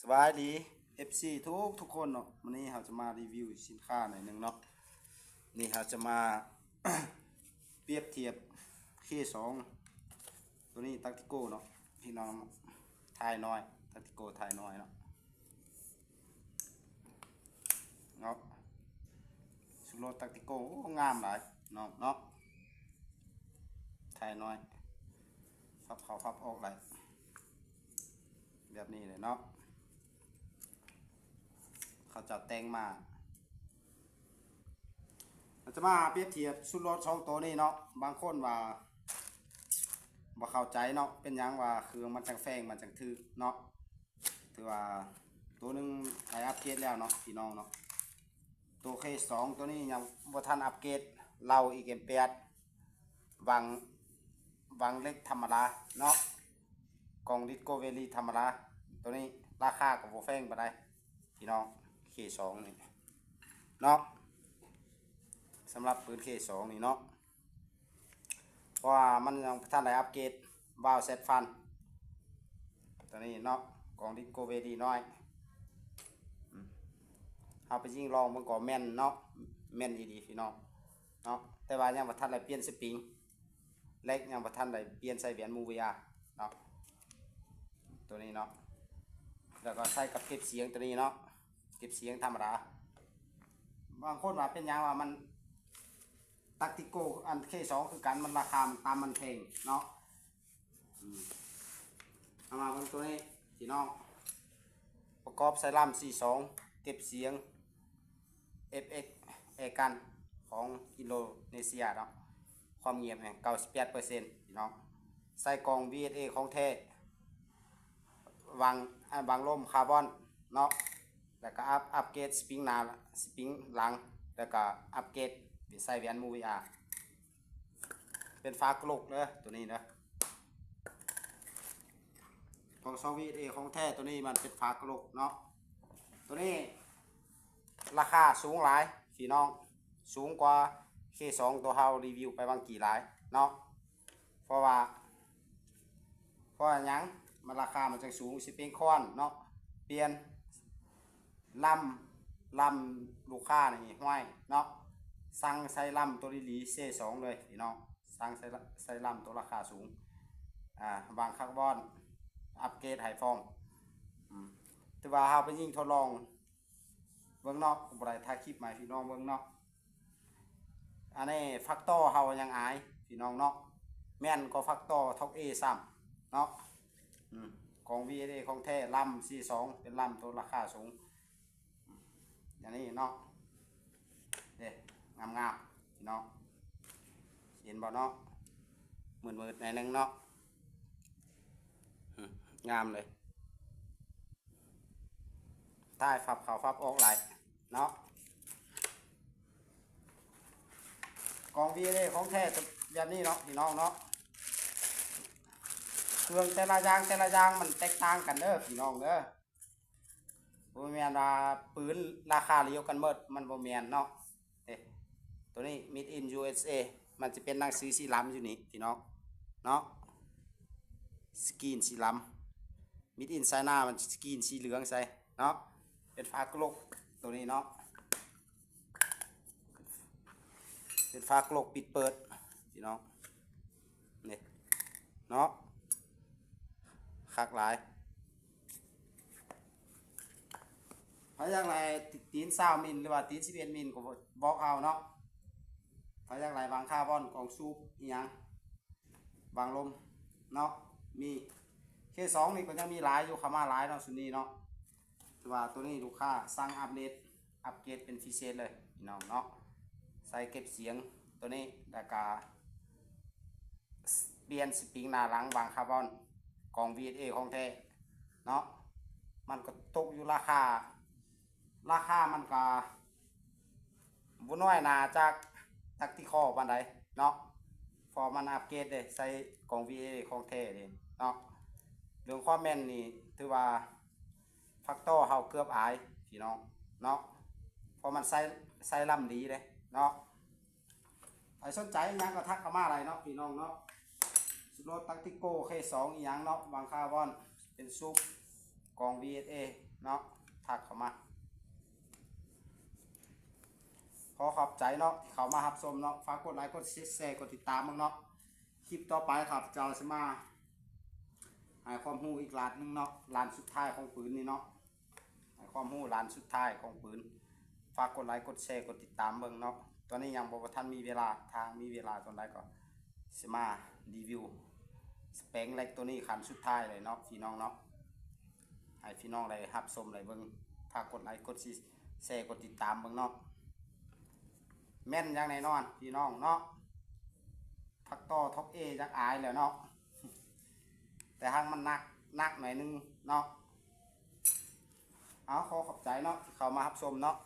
สบายดี FC ทุกคนเนาะวันนี้เราจะมารีวิวสินค้าหน่อยหนึ่งเนาะนี่เราจะมา เปรียบเทียบ K2 ตัวนี้ตักติโก้เนาะพี่น้องทายน้อยตักติโก้ทายน้อยเนาะสุโรตักติโก้งามหลายเนาะทายน้อยพับเข้าพับออกหลายแบบนี้เลยเนาะเขาจะแต่งมาเราจะมาเปรียบเทียบสุดรถสองตัวนี้เนาะบางคนว่าเข้าใจเนาะเป็นยังว่าเครื่องมันจังแฟงมันจังถือเนาะถือว่าตัวนึงได้อัปเกรดแล้วเนาะพี่น้องเนาะตัว K2 ตัวนี้ยังบ่ทันอัปเกรดเราอีกM8วังเล็กธรรมดาเนาะกล่องดิสโกเวลีธรรมดาตัวนี้ราคาก็บ่แพงปานใดพี่น้อง K2 นี่เนาะสำหรับปืน K2 นี่เนาะเพราะว่ามันยังท่านได้อัปเกรดวาล์วเซตฟันตัวนี้เนาะกล่องดิสโกเวลีน้อยเอาไปยิงลองมันก็แม่นเนาะแม่นดีพี่น้องเนาะแต่ว่ายังบ่ทันได้เปลี่ยนสปริงเล็กยังบ่ทันได้เปลี่ยนใส่แหวนมูเวียเนาะตัวนี้เนาะแล้วก็ใส่กับเก็บเสียงตัวนี้เนาะเก็บเสียงธรรมดาบางคนว่าเป็นยังว่ามันตักติโก้อัน K2 คือกันมันราคาตามมันแพงเนาะเอามาเป็นตัวนี้พี่น้องประกอบไซรัม42เก็บเสียง FX เอกันของอินโดนีเซียเนาะความเงียบแห่ง 98% พี่น้องใส่กล่อง VSA ของแท้วางลมคาร์บอนเนาะแล้วก็อัปเกรดสปริงหน้าสปริงหลังแล้วก็อัปเกรดใส่แหวนมูวีอาร์เป็นฟ้ากระโหลกเลยตัวนี้นะของซอวีเอของแท้ตัวนี้มันเป็นฟ้ากระโหลกเนาะตัวนี้ราคาสูงหลายพี่น้องสูงกว่า K2 ตัวเฮารีวิวไปบางกี่หลายเนาะเพราะว่ายังมันราคามันจังสูงสิเป็นค้อนเนาะเปลี่ยนลำลูกค้านี่ห้อยเนาะสั่งใส่ลำตัวดีๆC2เลยพี่น้องสั่งใส่ลำตัวราคาสูงวางคาร์บอนอัปเกรดไฮฟองแต่ว่าเฮาไปยิงทดลองเบื้องนอกบ่ได้ถ่ายคลิปใหม่พี่น้องเบื้องนอกอันนี้ฟักตอร์เฮายังอายพี่น้องเนาะแม่นก็ฟักตอร์ท็อก A ซ้ำเนาะของ VSA ของแท้ลำ C2 เป็นลำตัวราคาสูงอย่างนี้เนาะเด้งามพี่น้องเห็นบ่เนาะมืดในนึงเนาะงามเลยใต้ฝับเขาฝับออกไหลเนาะกอง VSA ของแท้แบบนี้เนาะพี่น้องเนาะเครื่องแต่ละอย่างมันแตกต่างกันเด้อพี่น้องเด้อบ่แม่นว่าปืนราคาเดียวกันหมดมันบ่แม่นเนาะตัวนี้ Made in USA มันจะเป็นหนังสือสีล้ำอยู่นี่พี่น้องเนาะสกรีนสีล้ำ Made in China มันสกรีนสีเหลืองใส่เนาะเป็นฝากระโหลกตัวนี้เนาะเป็นฝากระโหลกปิดเปิดพี่น้องนี่เนาะคักหลายพยางไรตีน20มิลหรือว่าตีน11มิลก็บอกเอาเนาะพยางไรบางคาร์บอนกองซูปอีหยังบางลมเนาะมี K2 นี่ก็ยังมีหลายอยู่เข้ามาหลายเนาะสุนี้เนาะแต่ว่าตัวนี้ลูกค้าสั่งอัปเกรดเป็นพิเศษเลยพี่น้องเนาะใส่เก็บเสียงตัวนี้แล้วก็เปลี่ยนสปริงหน้าหลังบางคาร์บอนกล่อง VSA ของแท้เนาะมันก็ตกอยู่ราคามันก็บ่น้อยนาจากตักที่คอปานใดเนาะพอมันอัปเกรดเลยใส่กล่อง VSA ของแท้เลยเนาะเรื่องความแม่นนี่ถือว่าฟักตอร์เฮาเกือบอายพี่น้องเนาะเพราะมันใส่ลำดีเลยเนาะใครสนใจยังก็ทักเข้ามาอะไรเนาะพี่น้องเนาะสุดรถตักติโก้ K2 อีหยังเนาะบางคาร์บอนเป็นซุปกล่อง VSA เนาะทักเข้ามาขอขอบใจเนาะที่เข้ามารับชมเนาะฝากกดไลค์กดแชร์กดติดตามบ้างเนาะคลิปต่อไปครับเจ้าจะมาให้ความรู้อีกล้านหนึงเนาะล้านสุดท้ายของปืนนี่เนาะให้ความรู้ล้านสุดท้ายของปืนฝากกดไลค์กดแชร์กดติดตามเบิ่งเนาะตอนนี้ยังบ่ทันมีเวลาทางมีเวลาตอนใดก็สิมารีวิวสเปงเล็กตัวนี้คันสุดท้ายเลยเนาะพี่น้องเนาะให้พี่น้องได้รับชมได้เบิ่งฝากกดไลค์กดแชร์กดติดตามเบิ่งเนาะแม่นอย่างแน่นอนพี่น้องเนาะพักต่อท็อปเอจักอายแล้วเนาะแต่หางมันนักหน่อยนึงเนาะเอาขอขอบใจเนาะที่เข้ามารับชมเนาะ